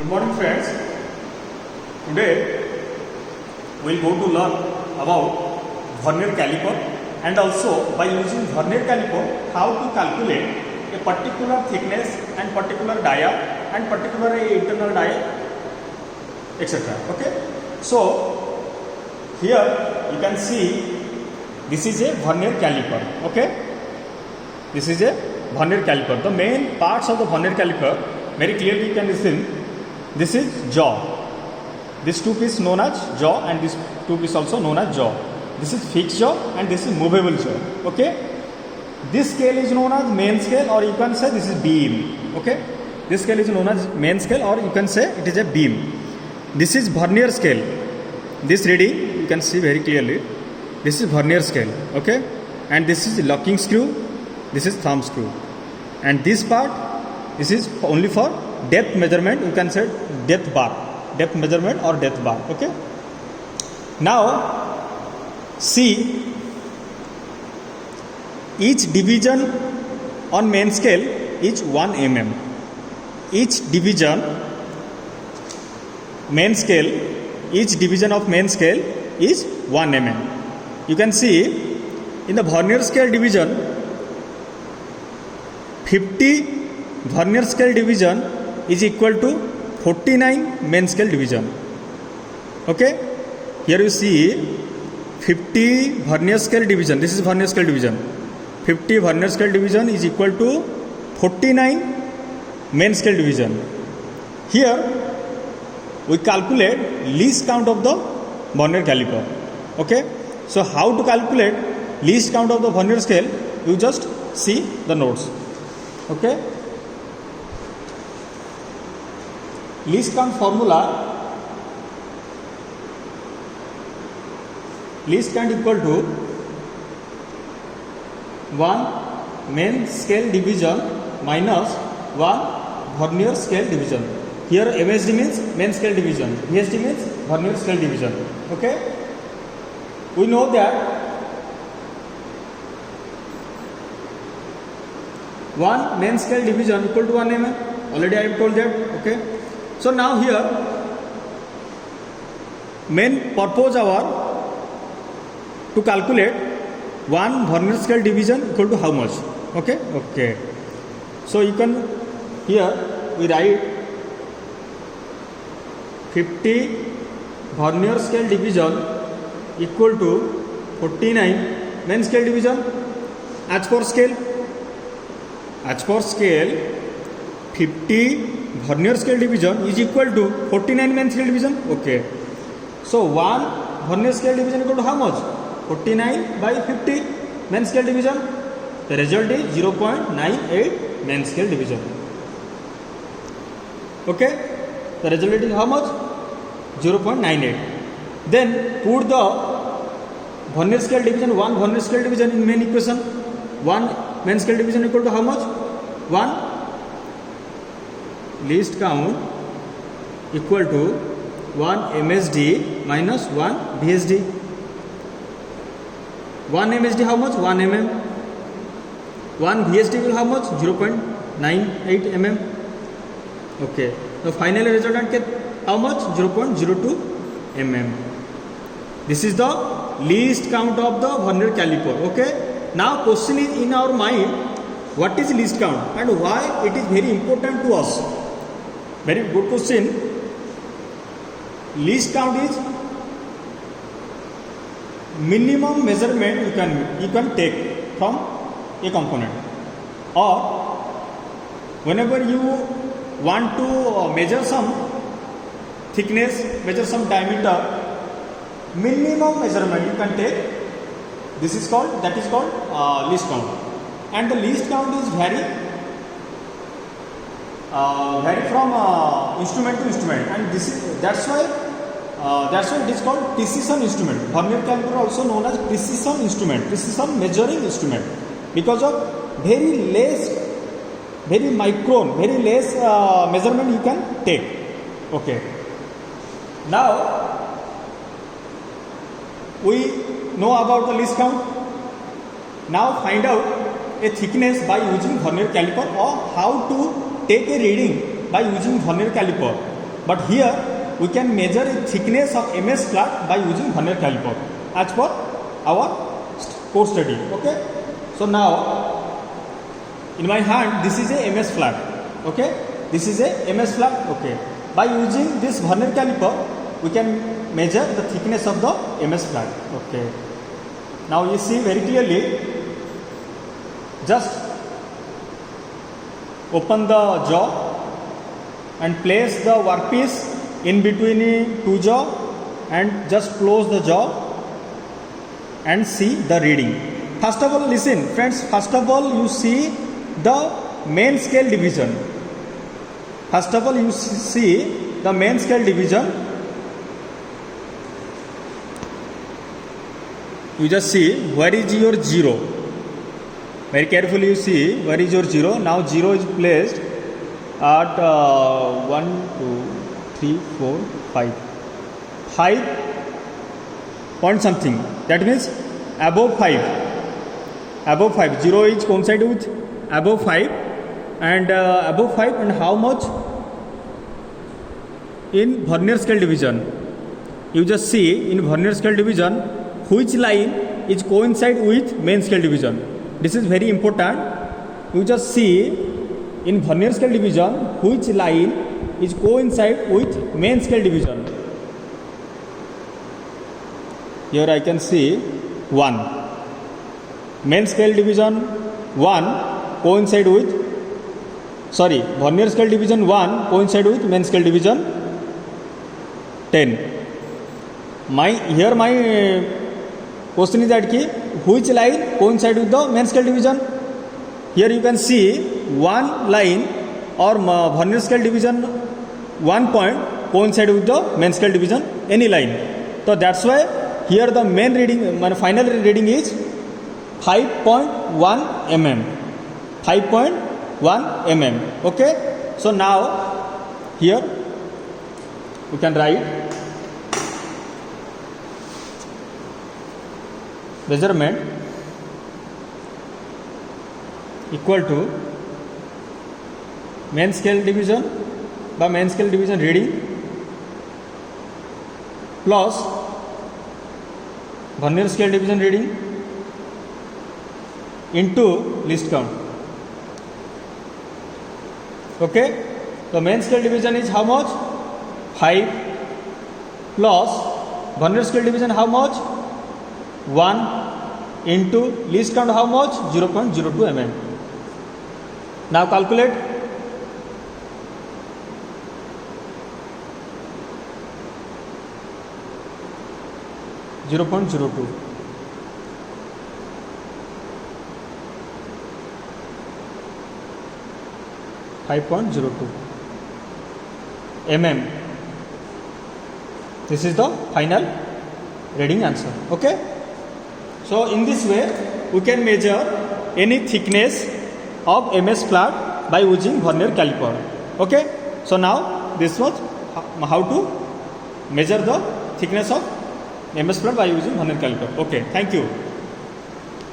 Good morning friends. Today we will go to learn about vernier caliper and also by using vernier caliper how to calculate a particular thickness and particular dia and particular internal dia etc. Okay. So here you can see this is a vernier caliper. Okay. This is a vernier caliper. The main parts of the vernier caliper very clearly you can see. This is jaw. This tube is known as jaw and this tube is also known as jaw. This is fixed jaw and this is movable jaw. Okay. This scale is known as main scale or you can say this is beam. Okay. This scale is known as main scale or you can say it is a beam. This is vernier scale. This reading you can see very clearly. This is vernier scale. Okay. And this is locking screw. This is thumb screw. And this part, this is only for depth measurement. You can say depth bar, depth measurement or depth bar. Okay. Now see, each division on main scale is 1 mm. Each division main scale, each division of main scale is 1 mm. You can see in the vernier scale division 50 vernier scale division is equal to 49 main scale division. Okay. Here you see 50 vernier scale division. This is vernier scale division. 50 vernier scale division is equal to 49 main scale division. Here we calculate least count of the vernier caliper. Okay. So how to calculate least count of the vernier scale? You just see the notes. Okay. Least count formula, least count equal to 1 main scale division minus 1 vernier scale division. Here MSD means main scale division, VSD means vernier scale division. Okay. We know that 1 main scale division equal to 1 mm. Already I have told that. Okay. So now here main purpose our to calculate 1 vernier scale division equal to how much? Okay. Okay. So you can here we write 50 vernier scale division equal to 49 main scale division. As per scale 50 vernier scale division is equal to 49 main scale division. Okay. So 1 vernier scale division equal to how much? 49 by 50 main scale division. The result is 0.98 main scale division. Okay. The result is how much? 0.98. Then put the vernier scale division, 1 vernier scale division in main equation. 1 main scale division equal to how much? 1 least count equal to 1 MSD minus 1 VSD. 1 MSD how much? 1 mm. 1 VSD will how much? 0.98 mm. Okay. The final resultant get how much? 0.02 mm. This is the least count of the vernier caliper. Okay. Now question is in our mind, what is least count and why it is very important to us? Very good question. Least count is minimum measurement you can take from a component, or whenever you want to measure some thickness, measure some diameter, minimum measurement you can take. This is called, that is called least count, and the least count is vary from instrument to instrument, and this is that's why it is called precision instrument. Vernier caliper also known as precision instrument, precision measuring instrument, because of very less, very micron, very less measurement you can take. Okay. Now we know about the least count. Now find out a thickness by using vernier caliper, or how to take a reading by using vernier caliper. But here we can measure the thickness of MS flat by using vernier caliper as per our course study. Okay. So now in my hand this is a MS flat. Okay. This is a MS flat. Okay. By using this vernier caliper we can measure the thickness of the MS flat. Okay. Now you see very clearly. Just open the jaw and place the workpiece in between two jaw and just close the jaw and see the reading. First of all, listen friends, first of all you see the main scale division. First of all you see the main scale division. You just see where is your zero. Very carefully you see where is your zero. Now zero is placed at 1, 2, 3, 4, 5. 5 point something. That means above 5. Above 5. Zero is coincide with above 5. And above 5 and how much? In vernier scale division. You just see in vernier scale division which line is coincide with main scale division. This is very important. You just see in vernier scale division which line is coincide with main scale division. Here I can see 1. Main scale division 1 coincide with, sorry, vernier scale division 1 coincide with main scale division 10. My question is that which line coincide with the main scale division? Here you can see one line or vernier scale division 1 point coincide with the main scale division any line. So that's why here the main reading, my final reading is 5.1 mm. 5.1 mm. Okay. So now here we can write measurement equal to main scale division by main scale division reading plus vernier scale division reading into least count. Okay. So main scale division is how much? 5 plus vernier scale division how much? 1 into least count how much? 0.02 mm. Now calculate. Zero point 02. .02 mm. This is the final reading answer. Okay. So in this way we can measure any thickness of MS flat by using vernier caliper. Okay. So now this was how to measure the thickness of MS flat by using vernier caliper. Okay. Thank you.